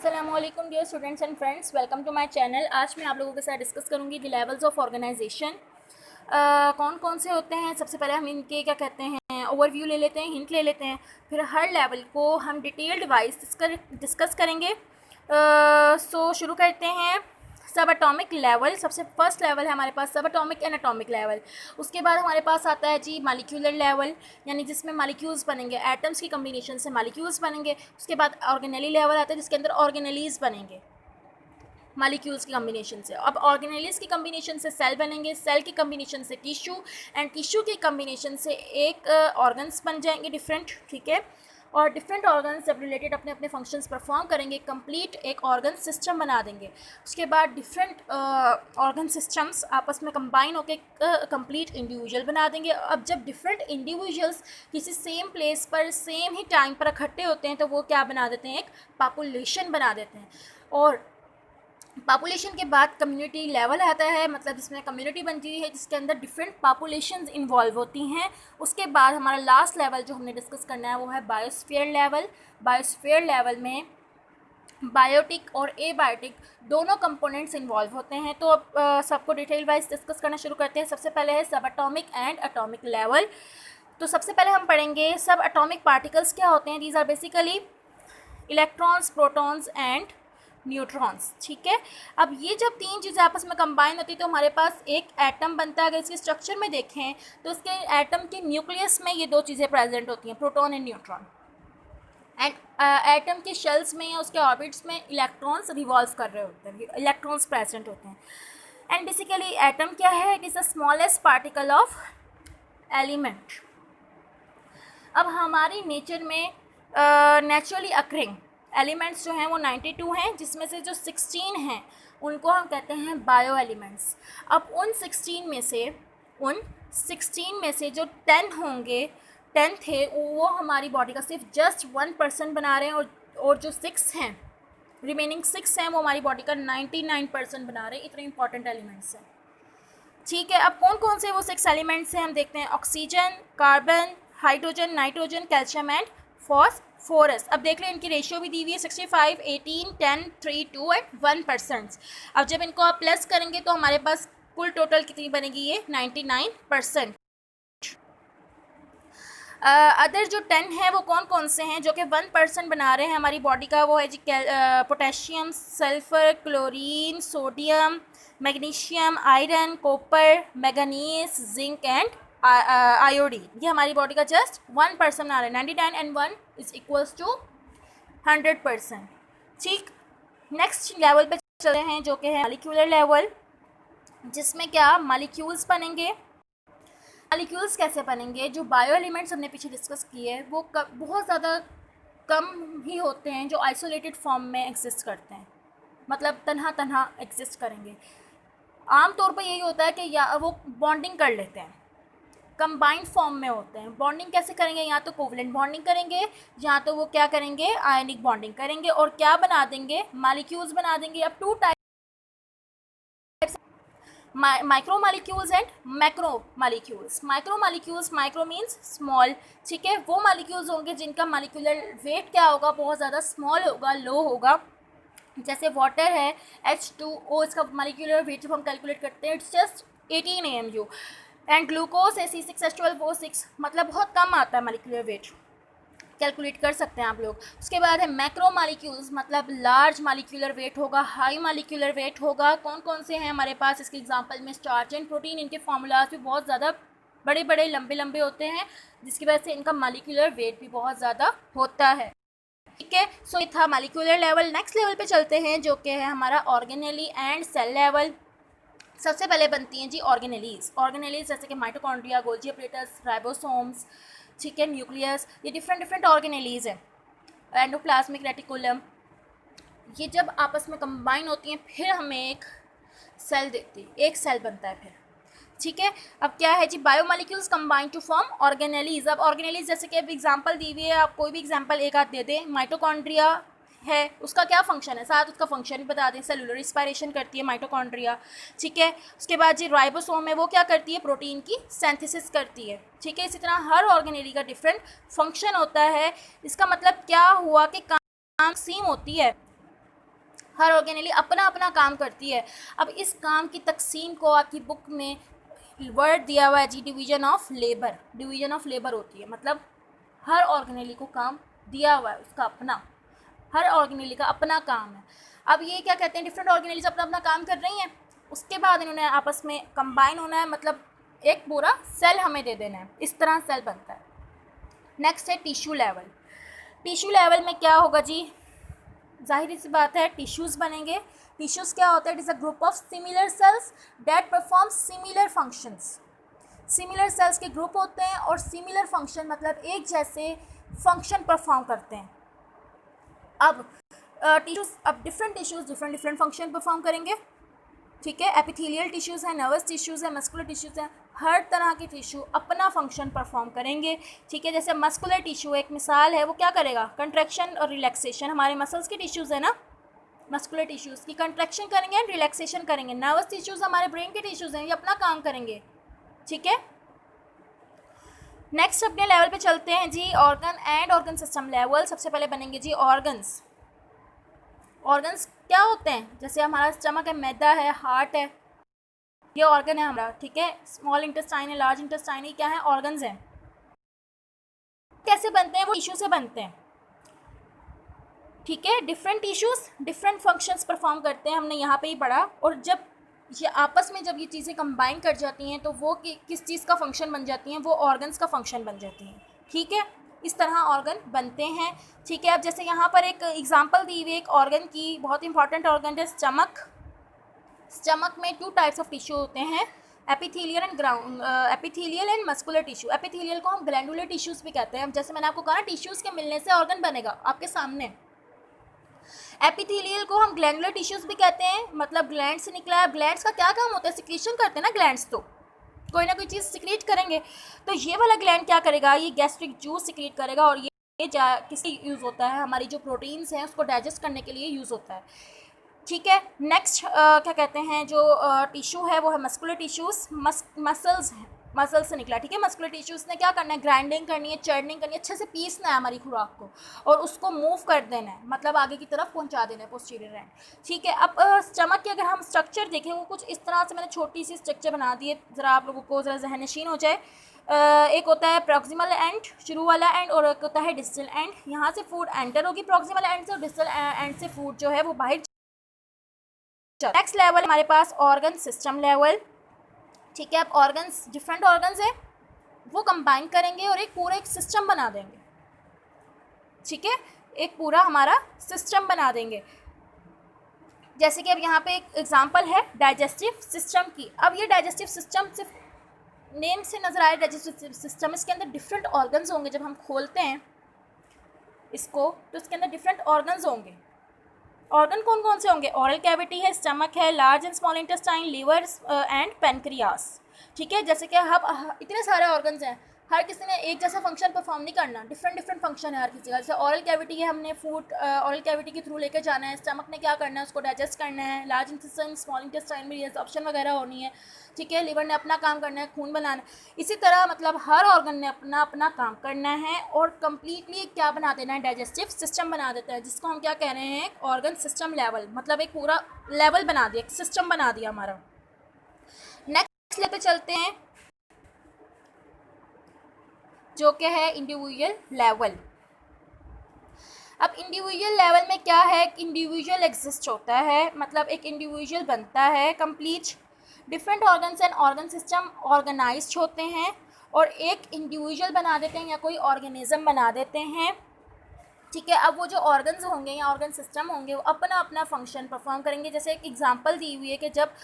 अस्सलामुअलैकुम dear students and friends, welcome to my channel. आज मैं आप लोगों के साथ डिस्कस करूंगी द लेवल्स ऑफ ऑर्गेनाइजेशन। कौन कौन से होते हैं। सबसे पहले हम इनके क्या कहते हैं ओवरव्यू ले लेते हैं, हिंट ले लेते हैं, फिर हर लेवल को हम डिटेल्ड वाइज डिस्कस करेंगे। शुरू करते हैं। सब एटॉमिक लेवल, सबसे फर्स्ट लेवल है हमारे पास सब एटॉमिक एंड एटॉमिक लेवल। उसके बाद हमारे पास आता है जी मालिक्यूलर लेवल, यानी जिसमें मालिक्यूल्स बनेंगे, एटम्स की कम्बिनेशन से मालिक्यूल्स बनेंगे। उसके बाद ऑर्गेनेली लेवल आता है जिसके अंदर ऑर्गेनेलीज बनेंगे मालिक्यूल्स की कम्बिनेशन से। अब ऑर्गेनेलीज की कम्बिनेशन से सेल बनेंगे, सेल की कम्बिनेशन से टिश्यू, एंड टिश्यू की कम्बिनेशन से एक ऑर्गन्स बन जाएंगे डिफरेंट, ठीक है। और डिफरेंट ऑर्गन्स जब रिलेटेड अपने अपने फंक्शंस परफॉर्म करेंगे, कंप्लीट एक ऑर्गन सिस्टम बना देंगे। उसके बाद डिफरेंट ऑर्गन सिस्टम्स आपस में कंबाइन होकर कंप्लीट इंडिविजुअल बना देंगे। अब जब डिफरेंट इंडिविजुअल्स किसी सेम प्लेस पर सेम ही टाइम पर इकट्ठे होते हैं तो वो क्या बना देते हैं, एक पॉपुलेशन बना देते हैं। और पॉपुलेशन के बाद कम्युनिटी लेवल आता है, मतलब जिसमें कम्युनिटी बनती है जिसके अंदर डिफरेंट पॉपुलेशंस इन्वॉल्व होती हैं। उसके बाद हमारा लास्ट लेवल जो हमने डिस्कस करना है वो है बायोस्फीयर लेवल। बायोस्फीयर लेवल में बायोटिक और एबायोटिक दोनों कंपोनेंट्स इन्वॉल्व होते हैं। तो अब सबको डिटेल वाइज डिस्कस करना शुरू करते हैं। सबसे पहले है सब एटॉमिक एंड एटॉमिक लेवल। तो सबसे पहले हम पढ़ेंगे सब एटॉमिक पार्टिकल्स क्या होते हैं। These are basically electrons, protons and neutrons, ठीक है। अब ये जब तीन चीज़ें आपस में कंबाइन होती है तो हमारे पास एक एटम बनता है। अगर इसके स्ट्रक्चर में देखें तो इसके एटम के न्यूक्लियस में ये दो चीज़ें प्रेजेंट होती हैं, proton and neutron. And atom के शेल्स में या उसके ऑर्बिट्स में इलेक्ट्रॉन्स रिवॉल्व कर रहे होते हैं, इलेक्ट्रॉन्स प्रेजेंट होते हैं। एंड बेसिकली एटम क्या है, it is the smallest particle of element. अब हमारी नेचर में नेचुरली अकरिंग एलिमेंट्स जो हैं वो 92 हैं, जिसमें से जो 16 हैं उनको हम कहते हैं बायो एलिमेंट्स। अब उन 16 में से जो 10 होंगे, 10 थे, वो हमारी बॉडी का सिर्फ जस्ट 1% बना रहे हैं, और जो 6 हैं, रिमेनिंग 6 हैं, वो हमारी बॉडी का 99% बना रहे हैं। इतने इंपॉर्टेंट एलिमेंट्स हैं, ठीक है। अब कौन कौन से वो 6 एलिमेंट्स हैं हम देखते हैं। Oxygen, carbon, hydrogen, nitrogen, calcium and phosphorus. अब देख लें इनकी रेशियो भी दी हुई है 65, 18, 10, 3, 2 एंड 1%। अब जब इनको आप प्लस करेंगे तो हमारे पास कुल टोटल कितनी बनेगी, ये 99%। अदर जो 10 है वो कौन कौन से हैं जो कि 1% बना रहे हैं हमारी बॉडी का, वो है जी potassium, sulphur, chlorine, sodium, magnesium, iron, copper, manganese, zinc and iodine. ये हमारी बॉडी का जस्ट 1% बना रहे हैं। 99 एंड 1 इज इक्वल्स टू 100%, ठीक। नेक्स्ट लेवल पे चलते हैं जो कि है मॉलिक्यूलर लेवल, जिसमें क्या मॉलिक्यूल्स बनेंगे। मॉलिक्यूल्स कैसे बनेंगे, जो बायो एलिमेंट्स हमने पीछे डिस्कस किए हैं वो बहुत ज़्यादा कम ही होते हैं जो आइसोलेटेड फॉर्म में एग्जिस्ट करते हैं, मतलब तन्हा तन्हा एग्जिस्ट करेंगे। आम तौर पर यही होता है कि या वो बॉन्डिंग कर लेते हैं, कंबाइंड फॉर्म में होते हैं। बॉन्डिंग कैसे करेंगे, या तो कोवलेंट बॉन्डिंग करेंगे, या तो वो क्या करेंगे, आयनिक बॉन्डिंग करेंगे, और क्या बना देंगे, मॉलिक्यूल्स बना देंगे। अब 2 type, micro molecules and macro molecules. Micro molecules, micro means small, ठीक है। वो मॉलिक्यूल्स होंगे जिनका मॉलिक्यूलर वेट क्या होगा, बहुत ज़्यादा स्मॉल होगा, लो होगा। जैसे वाटर है H2O, इसका मॉलिक्यूलर वेट जब हम कैलकुलेट करते हैं it's just 18 AMU। And glucose है C6H12O6, मतलब बहुत कम आता है मॉलिक्यूलर वेट, कैलकुलेट कर सकते हैं आप लोग। उसके बाद है मैक्रो मॉलिक्यूल्स, मतलब लार्ज मॉलिक्यूलर वेट होगा, हाई मॉलिक्यूलर वेट होगा। कौन कौन से हैं हमारे पास, इसके एग्जांपल में स्टार्च एंड प्रोटीन। इनके फार्मूलाज भी बहुत ज़्यादा बड़े बड़े लंबे लंबे होते हैं, जिसकी वजह से इनका मॉलिक्यूलर वेट भी बहुत ज़्यादा होता है, ठीक है। सो ये था मॉलिक्यूलर लेवल। नेक्स्ट लेवल पे चलते हैं जो कि है हमारा ऑर्गेनेली एंड सेल लेवल। सबसे पहले बनती हैं जी ऑर्गेनेलीज। ऑर्गेनेलीज जैसे कि माइटोकॉन्ड्रिया, गोल्जी ऑपरेटस, राइबोसोम्स, ठीक है, न्यूक्लियस, ये डिफरेंट ऑर्गेनेलीज हैं। एंडोप्लाज्मिक रेटिकुलम, ये जब आपस में कंबाइन होती हैं फिर हमें एक सेल देती है, एक सेल बनता है फिर, ठीक है। अब क्या है जी, biomolecules combine to form organelles. अब ऑर्गेनेलीज जैसे कि अब एग्जांपल दी हुई है, आप कोई भी एग्जांपल एक आध दे दें। माइटोकॉन्ड्रिया है, उसका क्या फंक्शन है, साथ उसका फंक्शन भी बता दें। सेलुलर रिस्पायरेशन करती है माइटोकॉन्ड्रिया, ठीक है। उसके बाद जी राइबोसोम है, वो क्या करती है, प्रोटीन की सिंथेसिस करती है, ठीक है। इसी तरह हर ऑर्गेनेली का डिफरेंट फंक्शन होता है। इसका मतलब क्या हुआ कि काम सेम होती है, हर ऑर्गेनेली अपना अपना काम करती है। अब इस काम की तकसीम को आपकी बुक में वर्ड दिया हुआ है जी, division of labour. Division of labour होती है, मतलब हर ऑर्गेनेली को काम दिया हुआ है उसका अपना, हर ऑर्गेनेली का अपना काम है। अब ये क्या कहते हैं, डिफरेंट ऑर्गेनेलीज अपना अपना काम कर रही हैं, उसके बाद इन्होंने आपस में कंबाइन होना है, मतलब एक पूरा सेल हमें दे देना है, इस तरह सेल बनता है। नेक्स्ट है टिश्यू लेवल। टिश्यू लेवल में क्या होगा जी, जाहिर सी बात है टिश्यूज़ बनेंगे। टिश्यूज़ क्या होता है, it is a group of similar sales that perform similar functions. Similar sales के ग्रुप होते हैं और सिमिलर फंक्शन मतलब एक जैसे फंक्शन परफॉर्म करते हैं। अब टिश्यूज़, अब different tissues different different function perform करेंगे, ठीक है। एपिथेलियल टिश्यूज़ है, नर्वस टिश्यूज़ है, मस्कुलर टिश्यूज़ है, हर तरह के टिश्यू अपना फंक्शन परफॉर्म करेंगे, ठीक है। जैसे मस्कुलर टिश्यू एक मिसाल है, वो क्या करेगा, कंट्रैक्शन और रिलैक्सेशन, हमारे मसल्स के टिश्यूज़ है ना, मस्कुलर टिश्यूज़ की कंट्रैक्शन करेंगे एंड रिलैक्सेशन करेंगे। नर्वस टिश्यूज़ हमारे ब्रेन के टिश्यूज़ हैं, ये अपना काम करेंगे, ठीक है। नेक्स्ट अपने लेवल पे चलते हैं जी, organ and organ system level. सबसे पहले बनेंगे जी ऑर्गन्स। ऑर्गन्स क्या होते हैं, जैसे हमारा स्टमक है, मैदा है, हार्ट है, ये ऑर्गन है हमारा, ठीक है। स्मॉल इंटेस्टाइन है, लार्ज इंटेस्टाइन है, क्या है, ऑर्गन्स हैं। कैसे बनते हैं, वो टिश्यू से बनते हैं, ठीक है। Different tissues different functions perform करते हैं, हमने यहाँ पे ही पढ़ा। और जब ये आपस में जब ये चीज़ें कंबाइन कर जाती हैं तो वो किस चीज़ का फंक्शन बन जाती हैं, वो ऑर्गन्स का फंक्शन बन जाती हैं, ठीक है। इस तरह ऑर्गन बनते हैं, ठीक है। अब जैसे यहाँ पर एक एग्जांपल दी हुई है एक ऑर्गन की, बहुत इंपॉर्टेंट ऑर्गन है स्टमक। स्टमक में 2 टाइप्स ऑफ टिश्यू होते हैं, epithelial and muscular tissue. Epithelial को हम ग्लैंडुलर टिश्यूज़ भी कहते हैं। जैसे मैंने आपको कहा ना, टिश्यूज़ के मिलने से ऑर्गन बनेगा आपके सामने। एपिथेलियल को हम ग्लैंडुलर टिश्यूज़ भी कहते हैं, मतलब ग्लैंड से निकला है। ग्लैंड्स का क्या काम होता है, सिक्रीशन करते हैं ना ग्लैंड्स, तो कोई ना कोई चीज़ सिक्रीट करेंगे। तो ये वाला ग्लैंड क्या करेगा, ये गैस्ट्रिक जूस सिक्रीट करेगा, और ये किसके यूज़ होता है, हमारी जो प्रोटीन्स हैं उसको डाइजेस्ट करने के लिए यूज़ होता है, ठीक है। नेक्स्ट क्या कहते हैं, जो टिश्यू है वो है मस्कुलर टिश्यूज़। मसल्स हैं, मसल से निकला, ठीक है। मस्कुलर टिश्यूज़ ने क्या करना है, ग्राइंडिंग करनी है, चर्निंग करनी है, अच्छे से पीसना है हमारी खुराक को और उसको मूव कर देना है, मतलब आगे की तरफ पहुंचा देना है, पोस्टीरियर एंड, ठीक है। अब स्टमक के अगर हम स्ट्रक्चर देखें, वो कुछ इस तरह से मैंने छोटी सी स्ट्रक्चर बना दी है, ज़रा आप लोगों को ज़रा ज़हननशीन हो जाए। एक होता है प्रॉक्सिमल एंड, शुरू वाला एंड, और एक होता है डिस्टल एंड। यहाँ से फूड एंटर होगी प्रॉक्सिमल एंड से, और डिस्टल एंड से फूड जो है वो बाहर। नेक्स्ट लेवल हमारे पास ऑर्गन सिस्टम लेवल, ठीक है। अब ऑर्गन्स, डिफरेंट ऑर्गन्स हैं, वो कंबाइन करेंगे और एक सिस्टम बना देंगे, ठीक है। एक पूरा हमारा सिस्टम बना देंगे। जैसे कि अब यहाँ पे एक एग्जांपल है डाइजेस्टिव सिस्टम की। अब ये डाइजेस्टिव सिस्टम सिर्फ नेम से नजर आए, डाइजेस्टिव सिस्टम, इसके अंदर डिफरेंट ऑर्गन्स होंगे। जब हम खोलते हैं इसको तो इसके अंदर डिफरेंट ऑर्गन्स होंगे। ऑर्गन कौन कौन से होंगे, ऑरल कैविटी है, स्टमक है, large and small intestine, liver and pancreas, ठीक है। जैसे कि अब इतने सारे ऑर्गन्स हैं, हर किसी ने एक जैसा फंक्शन परफॉर्म नहीं करना, डिफरेंट डिफरेंट फंक्शन है हर किसी का। जैसे ऑरल कैविटी है, हमने फूड ऑरल कैविटी के थ्रू लेकर जाना है, स्टमक ने क्या करना है, उसको डाइजेस्ट करना है, लार्ज इंटेस्टाइन स्मॉल इंटेस्टाइन में एब्जॉर्प्शन वगैरह होनी है, ठीक है। लीवर ने अपना काम करना है, खून बनाना है। इसी तरह मतलब हर ऑर्गन ने अपना अपना काम करना है और कम्प्लीटली क्या बना देना है, डाइजेस्टिव सिस्टम बना देता है, जिसको हम क्या कह रहे हैं, ऑर्गन सिस्टम लेवल, मतलब एक पूरा लेवल बना दिया, एक सिस्टम बना दिया हमारा। नेक्स्ट लेवल पे चलते हैं जो कि है इंडिविजुअल लेवल। अब इंडिविजुअल लेवल में क्या है, इंडिविजुअल एग्जिस्ट होता है, मतलब एक इंडिविजुअल बनता है complete. Different organs and organ system organised होते हैं और एक इंडिविजुअल बना देते हैं या कोई ऑर्गेनिज्म बना देते हैं, ठीक है। अब वो जो ऑर्गन्स होंगे या ऑर्गन सिस्टम होंगे वो अपना अपना फंक्शन परफॉर्म करेंगे। जैसे एक एग्जांपल दी हुई है कि जब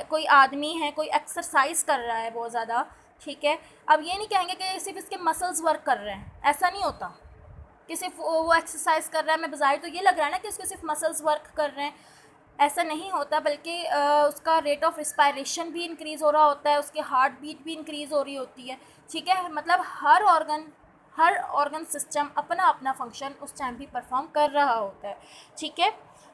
कोई आदमी है, कोई एक्सरसाइज कर रहा है बहुत ज़्यादा, ठीक है। अब ये नहीं कहेंगे कि सिर्फ इसके मसल्स वर्क कर रहे हैं, ऐसा नहीं होता कि सिर्फ वो एक्सरसाइज कर रहा है, मैं बाज़ाहिर तो ये लग रहा है ना कि उसके सिर्फ मसल्स वर्क कर रहे हैं, ऐसा नहीं होता, बल्कि उसका रेट ऑफ रिस्पायरेशन भी इंक्रीज़ हो रहा होता है, उसकी हार्ट बीट भी इंक्रीज़ हो रही होती है, ठीक है। मतलब हर ऑर्गन सिस्टम अपना अपना फंक्शन उस टाइम भी परफॉर्म कर रहा होता है, ठीक है।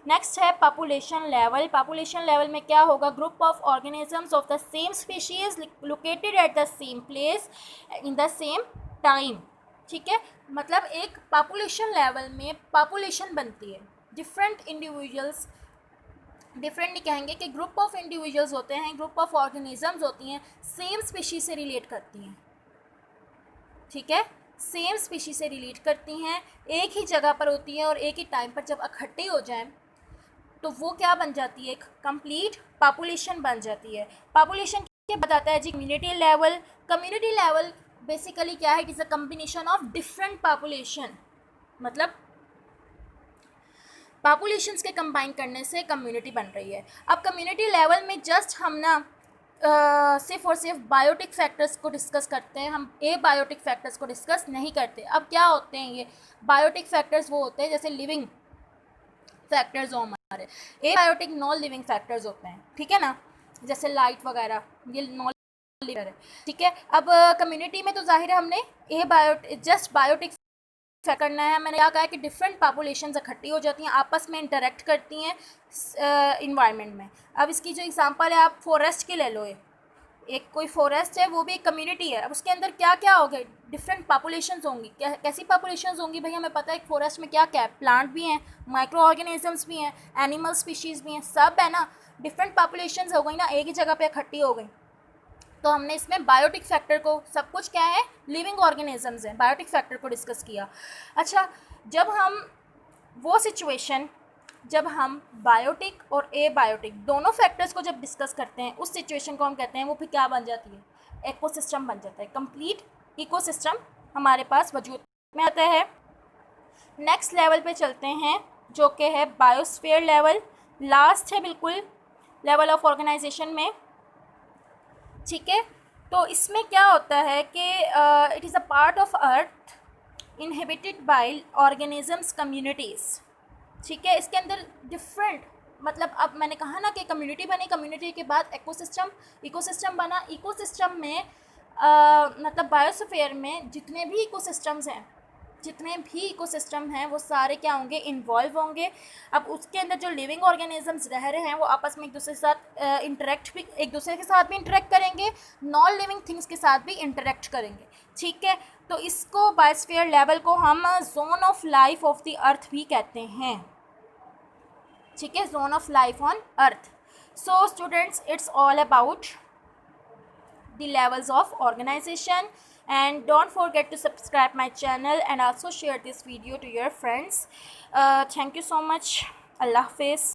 नेक्स्ट है पॉपुलेशन लेवल। पॉपुलेशन लेवल में क्या होगा, group of organisms of the same species located at the same place in the same time, ठीक है। मतलब एक पॉपुलेशन लेवल में पॉपुलेशन बनती है, डिफरेंट इंडिविजुअल्स, डिफरेंट नहीं कहेंगे कि ग्रुप ऑफ इंडिविजुअल्स होते हैं, ग्रुप ऑफ ऑर्गेनिजम्स होती हैं, सेम स्पीशीज से रिलेट करती हैं, ठीक है, सेम स्पीशीज से रिलेट करती हैं, एक ही जगह पर होती हैं और एक ही टाइम पर जब इकट्ठे हो जाएं तो वो क्या बन जाती है, एक कंप्लीट पॉपुलेशन बन जाती है। पॉपुलेशन के बाद आता है जी community level. Community level basically क्या है, it is a combination of different population, मतलब पॉपुलेशंस के कंबाइन करने से कम्युनिटी बन रही है। अब कम्युनिटी लेवल में जस्ट हम ना सिर्फ और सिर्फ बायोटिक फैक्टर्स को डिस्कस करते हैं, हम ए बायोटिक फैक्टर्स को डिस्कस नहीं करते। अब क्या होते हैं ये बायोटिक फैक्टर्स? वो होते हैं जैसे लिविंग फैक्टर्स हो हमारे, ए बायोटिक नॉन लिविंग फैक्टर्स होते हैं, ठीक है ना, जैसे लाइट वगैरह, ये नॉन लिविंग है, ठीक है। अब कम्युनिटी में तो जाहिर है हमने ए बायोटिक जस्ट बायोटिक करना है। मैंने क्या कहा है कि डिफरेंट पॉपुलेशंस इकट्ठी हो जाती हैं, आपस में इंटरेक्ट करती हैं इन्वायरमेंट में। अब इसकी जो एग्जांपल है आप फॉरेस्ट की ले लो, एक कोई फॉरेस्ट है वो भी एक कम्युनिटी है। अब उसके अंदर क्या क्या होगा, डिफरेंट पॉपुलेशंस होंगी। क्या कैसी पॉपुलेशंस होंगी भाई, हमें पता है एक फॉरेस्ट में क्या क्या है, प्लांट भी हैं, माइक्रो ऑर्गेनिजम्स भी हैं, एनिमल स्पीशीज़ भी हैं, सब है ना, डिफरेंट पॉपुलेशंस हो गई ना, एक ही जगह पे इकट्ठी हो गई। तो हमने इसमें बायोटिक फैक्टर को, सब कुछ क्या है, लिविंग ऑर्गेनिजम्स हैं, बायोटिक फैक्टर को डिस्कस किया। अच्छा, जब हम वो सिचुएशन, जब हम बायोटिक और ए बायोटिक दोनों फैक्टर्स को जब डिस्कस करते हैं, उस सिचुएशन को हम कहते हैं, वो फिर क्या बन जाती है, इकोसिस्टम बन जाता है। कंप्लीट इकोसिस्टम हमारे पास वजूद में आता है। नेक्स्ट लेवल पे चलते हैं जो कि है बायोस्फीयर लेवल, लास्ट है बिल्कुल लेवल ऑफ ऑर्गेनाइजेशन में, ठीक है। तो इसमें क्या होता है कि it is a part of earth inhabited bye organisms communities, ठीक है। इसके अंदर डिफरेंट, मतलब अब मैंने कहा ना कि कम्युनिटी बनी, कम्युनिटी के बाद इकोसिस्टम, इकोसिस्टम बना। इकोसिस्टम में मतलब बायोस्फीयर में जितने भी इकोसिस्टम्स हैं, जितने भी इकोसिस्टम हैं वो सारे क्या होंगे, इन्वॉल्व होंगे। अब उसके अंदर जो लिविंग ऑर्गेनिजम्स रह रहे हैं वो आपस में एक दूसरे के साथ इंटरेक्ट भी, एक दूसरे के साथ भी इंटरेक्ट करेंगे, नॉन लिविंग थिंग्स के साथ भी इंटरेक्ट करेंगे, ठीक है। तो इसको बायोस्फीयर लेवल को हम zone of life of the earth भी कहते हैं, ठीक है, zone of life on earth. So students, it's all about the levels of organization, and don't forget to subscribe my channel and also share this video to your friends. Thank you so much. Allah Hafiz.